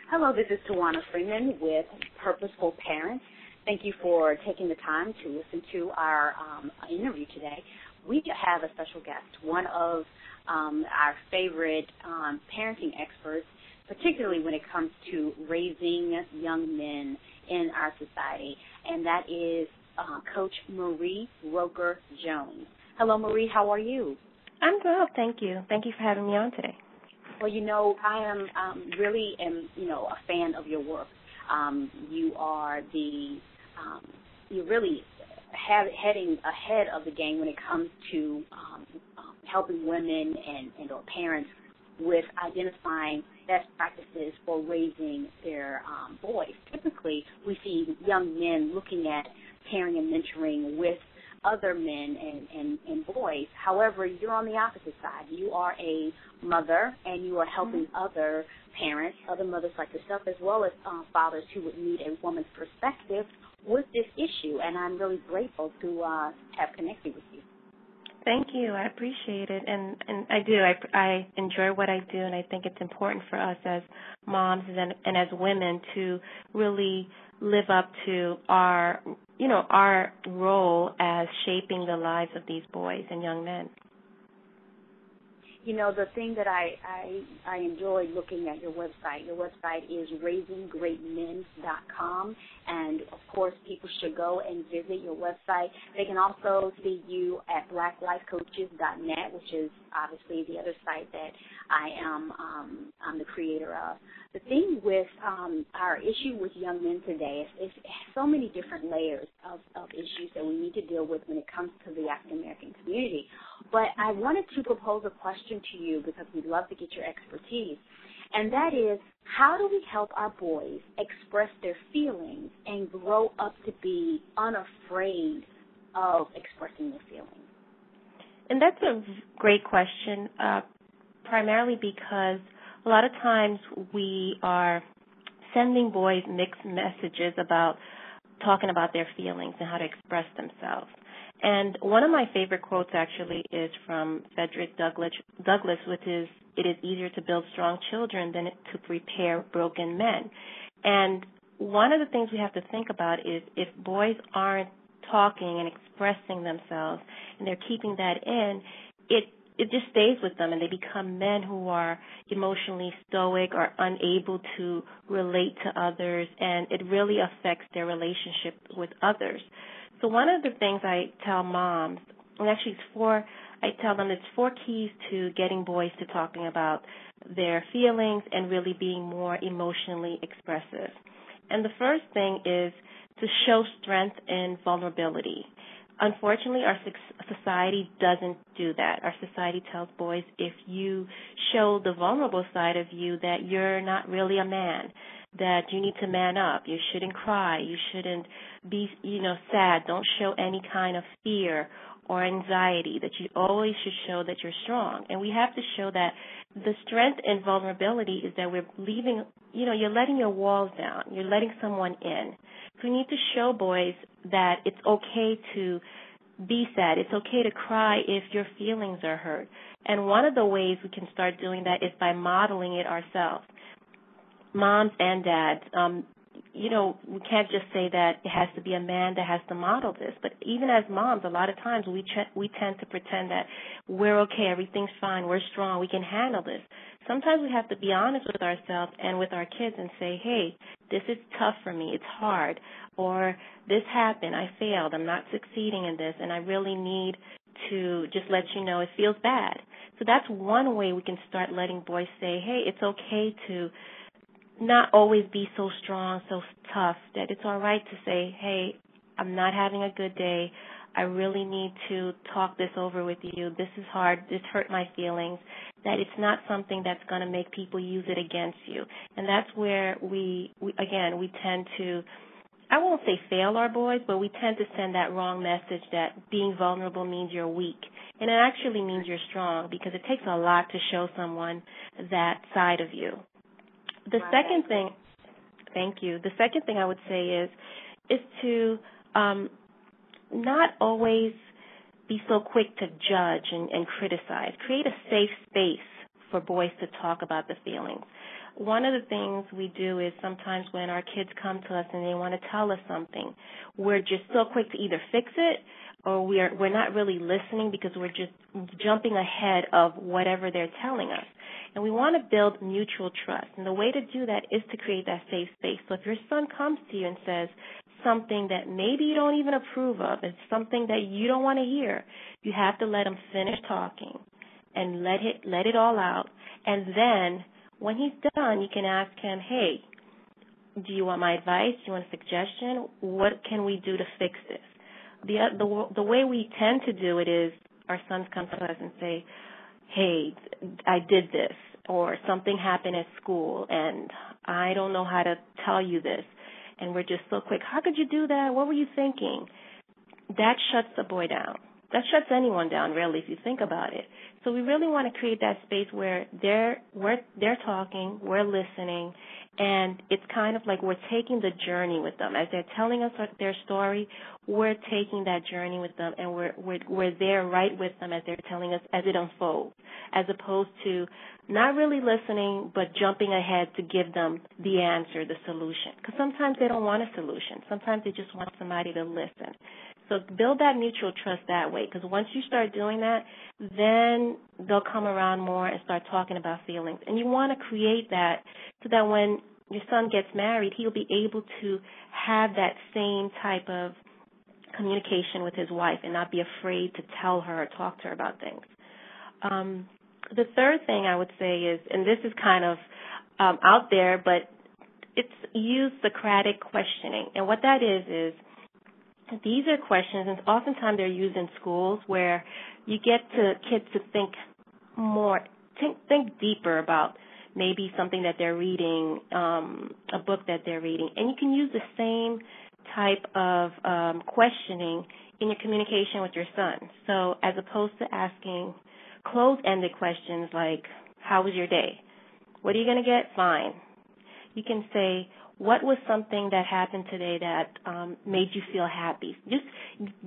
Hello, this is Towanna Freeman with Purposeful Parents. Thank you for taking the time to listen to our interview today. We have a special guest, one of our favorite parenting experts, particularly when it comes to raising young men in our society, and that is Coach Marie Roker-Jones. Hello, Marie. How are you? I'm well, thank you. Thank you for having me on today. Well, I am really a fan of your work. You are you're really heading ahead of the game when it comes to helping women and or parents with identifying best practices for raising their boys. Typically, we see young men looking at caring and mentoring with other men and boys. However, you're on the opposite side. You are a mother, and you are helping other parents, other mothers like yourself, as well as fathers who would need a woman's perspective with this issue. And I'm really grateful to have connected with you. Thank you. I appreciate it, and I do. I enjoy what I do, and I think it's important for us as moms and as women to really live up to our role as shaping the lives of these boys and young men. The thing that I enjoy looking at your website is raisinggreatmen.com, and, of course, people should go and visit your website. They can also see you at blacklifecoaches.net, which is obviously the other site that I'm the creator of. The thing with our issue with young men today is so many different layers of issues that we need to deal with when it comes to the African American community. But I wanted to propose a question to you because we'd love to get your expertise, and that is, how do we help our boys express their feelings and grow up to be unafraid of expressing their feelings? And that's a great question, primarily because a lot of times we are sending boys mixed messages about talking about their feelings and how to express themselves. And one of my favorite quotes actually is from Frederick Douglass, which is, "It is easier to build strong children than to prepare broken men." And one of the things we have to think about is if boys aren't talking and expressing themselves and they're keeping that in, it just stays with them and they become men who are emotionally stoic or unable to relate to others, and it really affects their relationship with others. So one of the things I tell moms, and actually I tell them it's 4 keys to getting boys to talking about their feelings and really being more emotionally expressive. And the first thing is to show strength and vulnerability. Unfortunately, our society doesn't do that. Our society tells boys if you show the vulnerable side of you that you're not really a man, that you need to man up, you shouldn't cry, you shouldn't be, sad, don't show any kind of fear or anxiety, that you always should show that you're strong. And we have to show that the strength and vulnerability is that we're leaving, you're letting your walls down, you're letting someone in. So we need to show boys that it's okay to be sad, it's okay to cry if your feelings are hurt. And one of the ways we can start doing that is by modeling it ourselves. Moms and dads, we can't just say that it has to be a man that has to model this. But even as moms, a lot of times we tend to pretend that we're okay, everything's fine, we're strong, we can handle this. Sometimes we have to be honest with ourselves and with our kids and say, hey, this is tough for me, it's hard, or this happened, I failed, I'm not succeeding in this, and I really need to just let you know it feels bad. So that's one way we can start letting boys say, hey, it's okay to not always be so strong, so tough, that it's all right to say, hey, I'm not having a good day. I really need to talk this over with you. This is hard. This hurt my feelings. That it's not something that's going to make people use it against you. And that's where we tend to, I won't say fail our boys, but we tend to send that wrong message that being vulnerable means you're weak. And it actually means you're strong, because it takes a lot to show someone that side of you. The second thing, thank you. The second thing I would say is to not always be so quick to judge and criticize. Create a safe space for boys to talk about the feelings. one of the things we do is sometimes when our kids come to us and they want to tell us something, we're just so quick to either fix it or we're not really listening because we're just jumping ahead of whatever they're telling us. And we want to build mutual trust. And the way to do that is to create that safe space. So if your son comes to you and says something that maybe you don't even approve of, it's something that you don't want to hear, you have to let him finish talking and let it all out. And then when he's done, you can ask him, hey, do you want my advice? Do you want a suggestion? What can we do to fix this? The way we tend to do it is our sons come to us and say, hey, I did this, or something happened at school, and I don't know how to tell you this. And we're just so quick. How could you do that? What were you thinking? That shuts the boy down. That shuts anyone down, really, if you think about it. So we really want to create that space where they're talking, we're listening, and it's kind of like we're taking the journey with them. As they're telling us their story, we're taking that journey with them, and we're there right with them as they're telling us as it unfolds, as opposed to not really listening but jumping ahead to give them the answer, the solution. Because sometimes they don't want a solution. Sometimes they just want somebody to listen. So build that mutual trust that way, because once you start doing that, then they'll come around more and start talking about feelings. And you want to create that so that when your son gets married, he'll be able to have that same type of communication with his wife and not be afraid to tell her or talk to her about things. The third thing I would say is, and this is kind of out there, but it's use Socratic questioning. And what that is these are questions, and oftentimes they're used in schools where you get kids to think more, think deeper about maybe something that they're reading, a book that they're reading. And you can use the same type of questioning in your communication with your son. So as opposed to asking closed-ended questions like, how was your day? What are you going to get? Fine. You can say, what was something that happened today that made you feel happy? Just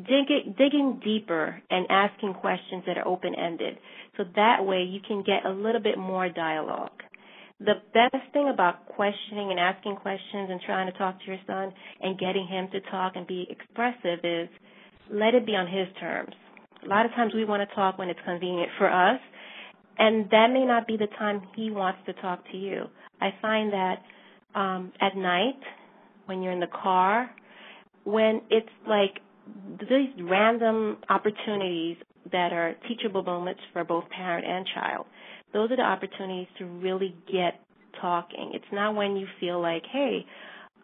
digging deeper and asking questions that are open-ended. So that way you can get a little bit more dialogue. The best thing about questioning and asking questions and trying to talk to your son and getting him to talk and be expressive is let it be on his terms. A lot of times we want to talk when it's convenient for us, and that may not be the time he wants to talk to you. I find that at night, when you're in the car, when it's like these random opportunities that are teachable moments for both parent and child, those are the opportunities to really get talking. It's not when you feel like, hey,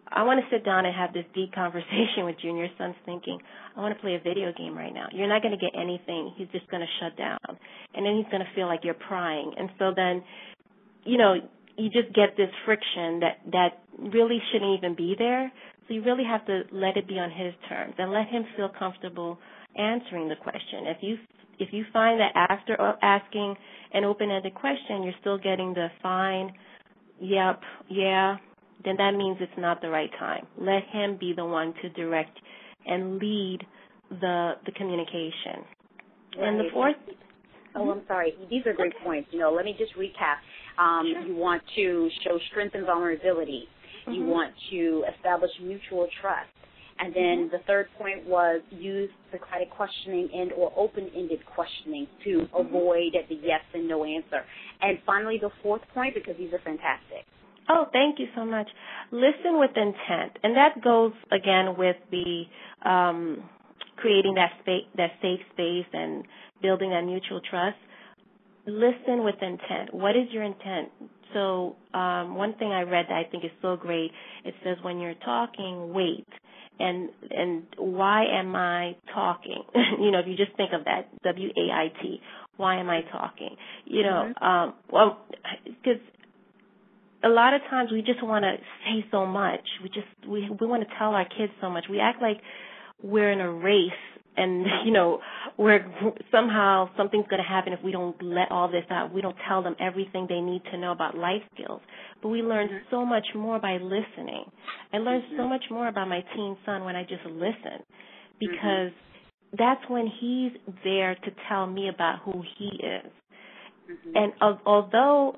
I want to sit down and have this deep conversation with you, and your son's thinking, I want to play a video game right now. You're not going to get anything. He's just going to shut down, and then he's going to feel like you're prying. And so then, you just get this friction that really shouldn't even be there. So you really have to let it be on his terms and let him feel comfortable answering the question. If you find that after asking an open-ended question, you're still getting the fine, yep, yeah, then that means it's not the right time. Let him be the one to direct and lead the communication. Right. And the fourth... Oh, I'm sorry. These are great points. Let me just recap. Sure. You want to show strength and vulnerability. Mm-hmm. You want to establish mutual trust. And then the third point was use Socratic questioning and or open-ended questioning to avoid the yes and no answer. And finally, the fourth point, because these are fantastic. Oh, thank you so much. Listen with intent. And that goes, again, with the creating that safe space and building that mutual trust. Listen with intent. What is your intent? So one thing I read that I think is so great, it says when you're talking, wait. And why am I talking? If you just think of that, WAIT, why am I talking? Well, because a lot of times we just want to say so much. We want to tell our kids so much. We act like we're in a race, and we're somehow something's going to happen if we don't let all this out. We don't tell them everything they need to know about life skills. But we learn so much more by listening. I learned so much more about my teen son when I just listen, because that's when he's there to tell me about who he is. And although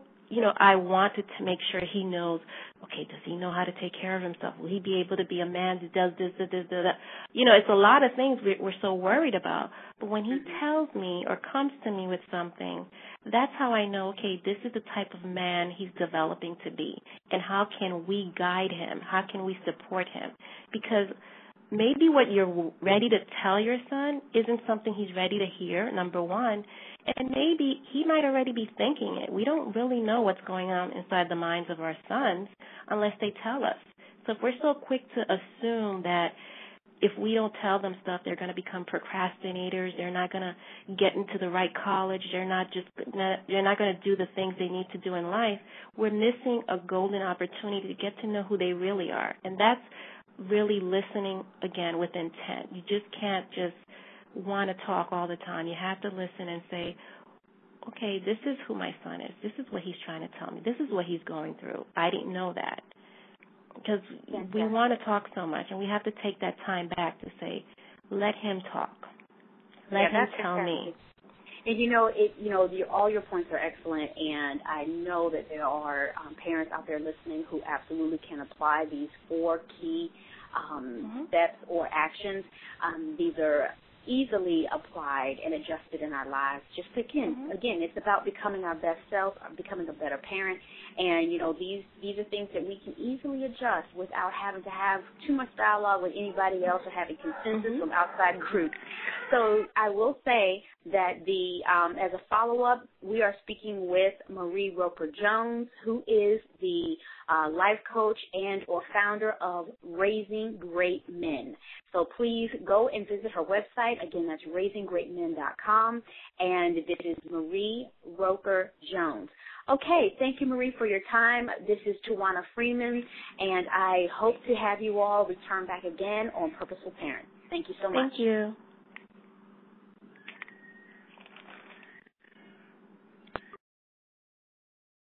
I wanted to make sure he knows, okay, does he know how to take care of himself? Will he be able to be a man that does this, that? It's a lot of things we're so worried about. But when he tells me or comes to me with something, that's how I know, okay, this is the type of man he's developing to be. And how can we guide him? How can we support him? Because maybe what you're ready to tell your son isn't something he's ready to hear, number one, and maybe he might already be thinking it. We don't really know what's going on inside the minds of our sons unless they tell us. So if we're so quick to assume that if we don't tell them stuff, they're going to become procrastinators, they're not going to get into the right college, they're not going to do the things they need to do in life, we're missing a golden opportunity to get to know who they really are. And that's really listening, again, with intent. You just can't just want to talk all the time. You have to listen and say, okay, this is who my son is. This is what he's trying to tell me. This is what he's going through. I didn't know that. Because we want to talk so much, and we have to take that time back to say, let him talk. Let him tell me. And all your points are excellent, and I know that there are parents out there listening who absolutely can apply these 4 key steps or actions. These are easily applied and adjusted in our lives. Just again, it's about becoming our best self, becoming a better parent, and these are things that we can easily adjust without having to have too much dialogue with anybody else or having consensus from outside groups. So I will say that as a follow-up, we are speaking with Marie Roper-Jones, who is the life coach and or founder of Raising Great Men. So please go and visit her website. Again, that's raisinggreatmen.com, and this is Marie Roper-Jones. Okay, thank you, Marie, for your time. This is Towanna Freeman, and I hope to have you all return back again on Purposeful Parents. Thank you so much. Thank you.